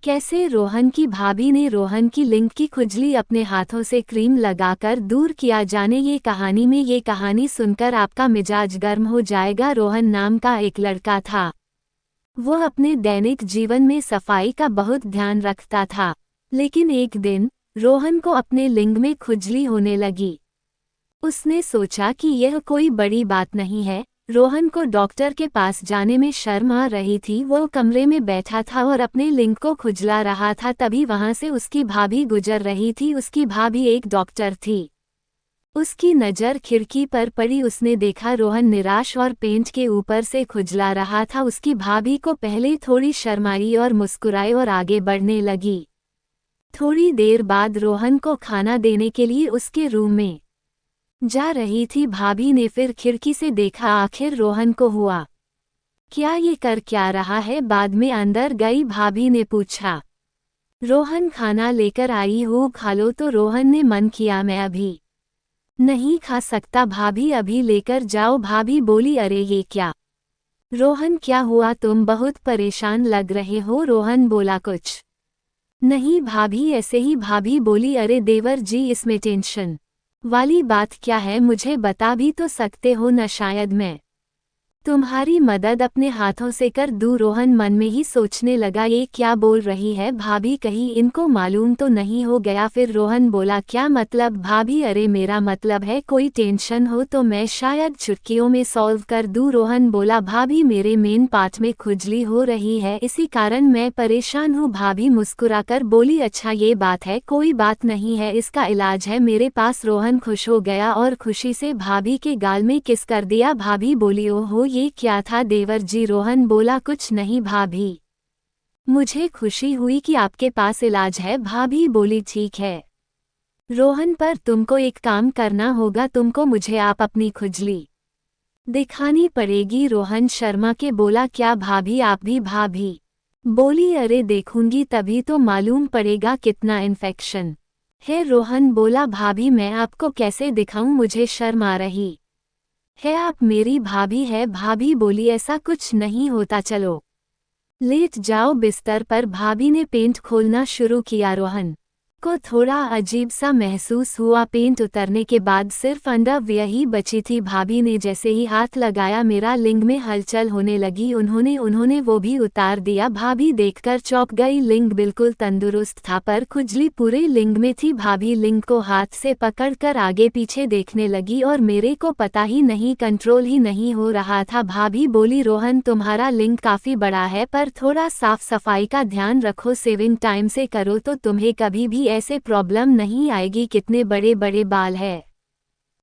कैसे रोहन की भाभी ने रोहन की लिंग की खुजली अपने हाथों से क्रीम लगाकर दूर किया, जाने ये कहानी में। ये कहानी सुनकर आपका मिजाज गर्म हो जाएगा। रोहन नाम का एक लड़का था। वो अपने दैनिक जीवन में सफाई का बहुत ध्यान रखता था, लेकिन एक दिन रोहन को अपने लिंग में खुजली होने लगी। उसने सोचा कि यह कोई बड़ी बात नहीं है। रोहन को डॉक्टर के पास जाने में शर्म आ रही थी। वो कमरे में बैठा था और अपने लिंग को खुजला रहा था। तभी वहां से उसकी भाभी गुजर रही थी। उसकी भाभी एक डॉक्टर थी। उसकी नज़र खिड़की पर पड़ी। उसने देखा रोहन निराश और पेंट के ऊपर से खुजला रहा था। उसकी भाभी को पहले थोड़ी शर्माई और मुस्कुराए और आगे बढ़ने लगी। थोड़ी देर बाद रोहन को खाना देने के लिए उसके रूम में जा रही थी भाभी ने फिर खिड़की से देखा। आखिर रोहन को हुआ क्या, ये कर क्या रहा है? बाद में अंदर गई भाभी ने पूछा, रोहन खाना लेकर आई हूँ, खा लो। तो रोहन ने मन किया, मैं अभी नहीं खा सकता भाभी, अभी लेकर जाओ। भाभी बोली, अरे ये क्या रोहन, क्या हुआ? तुम बहुत परेशान लग रहे हो। रोहन बोला, कुछ नहीं भाभी, ऐसे ही। भाभी बोली, अरे देवर जी, इसमें टेंशन वाली बात क्या है? मुझे बता भी तो सकते हो न, शायद मैं तुम्हारी मदद अपने हाथों से कर दूं। रोहन मन में ही सोचने लगा, ये क्या बोल रही है भाभी, कहीं इनको मालूम तो नहीं हो गया। फिर रोहन बोला, क्या मतलब भाभी? अरे मेरा मतलब है कोई टेंशन हो तो मैं शायद चुटकियों में सॉल्व कर दूं। रोहन बोला, भाभी मेरे मेन पार्ट में खुजली हो रही है, इसी कारण मैं परेशान हूँ। भाभी मुस्कुराकर बोली, अच्छा ये बात है, कोई बात नहीं है, इसका इलाज है मेरे पास। रोहन खुश हो गया और खुशी से भाभी के गाल में किस कर दिया। भाभी बोली, ओहो ये क्या था देवर जी? रोहन बोला, कुछ नहीं भाभी, मुझे खुशी हुई कि आपके पास इलाज है। भाभी बोली, ठीक है रोहन, पर तुमको एक काम करना होगा, तुमको मुझे आप अपनी खुजली दिखानी पड़ेगी। रोहन शर्मा के बोला, क्या भाभी आप भी? भाभी बोली, अरे देखूंगी तभी तो मालूम पड़ेगा कितना इन्फेक्शन है। रोहन बोला, भाभी मैं आपको कैसे दिखाऊं, मुझे शर्म आ रही है, आप मेरी भाभी है। भाभी बोली, ऐसा कुछ नहीं होता, चलो लेट जाओ बिस्तर पर। भाभी ने पेंट खोलना शुरू किया। रोहन को थोड़ा अजीब सा महसूस हुआ। पेंट उतरने के बाद सिर्फ अंडरवियर ही बची थी। भाभी ने जैसे ही हाथ लगाया, मेरा लिंग में हलचल होने लगी। उन्होंने वो भी उतार दिया। भाभी देखकर चौंक गई। लिंग बिल्कुल तंदुरुस्त था, पर खुजली पूरे लिंग में थी। भाभी लिंग को हाथ से पकड़कर आगे पीछे देखने लगी और मेरे को पता ही नहीं, कंट्रोल ही नहीं हो रहा था। भाभी बोली, रोहन तुम्हारा लिंग काफी बड़ा है, पर थोड़ा साफ सफाई का ध्यान रखो, सेविंग टाइम से करो तो तुम्हें कभी भी ऐसे प्रॉब्लम नहीं आएगी। कितने बड़े बड़े बाल है?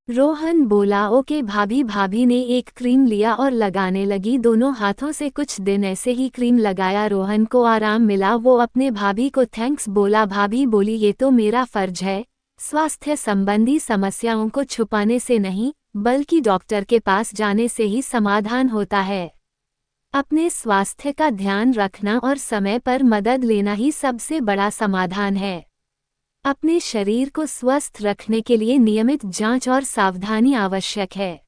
रोहन बोला, ओके भाभी। भाभी ने एक क्रीम लिया और लगाने लगी दोनों हाथों से। कुछ दिन ऐसे ही क्रीम लगाया, रोहन को आराम मिला। वो अपने भाभी को थैंक्स बोला। भाभी बोली, ये तो मेरा फर्ज है, स्वास्थ्य संबंधी समस्याओं को छुपाने से नहीं बल्कि डॉक्टर के पास जाने से ही समाधान होता है। अपने स्वास्थ्य का ध्यान रखना और समय पर मदद लेना ही सबसे बड़ा समाधान है। अपने शरीर को स्वस्थ रखने के लिए नियमित जांच और सावधानी आवश्यक है।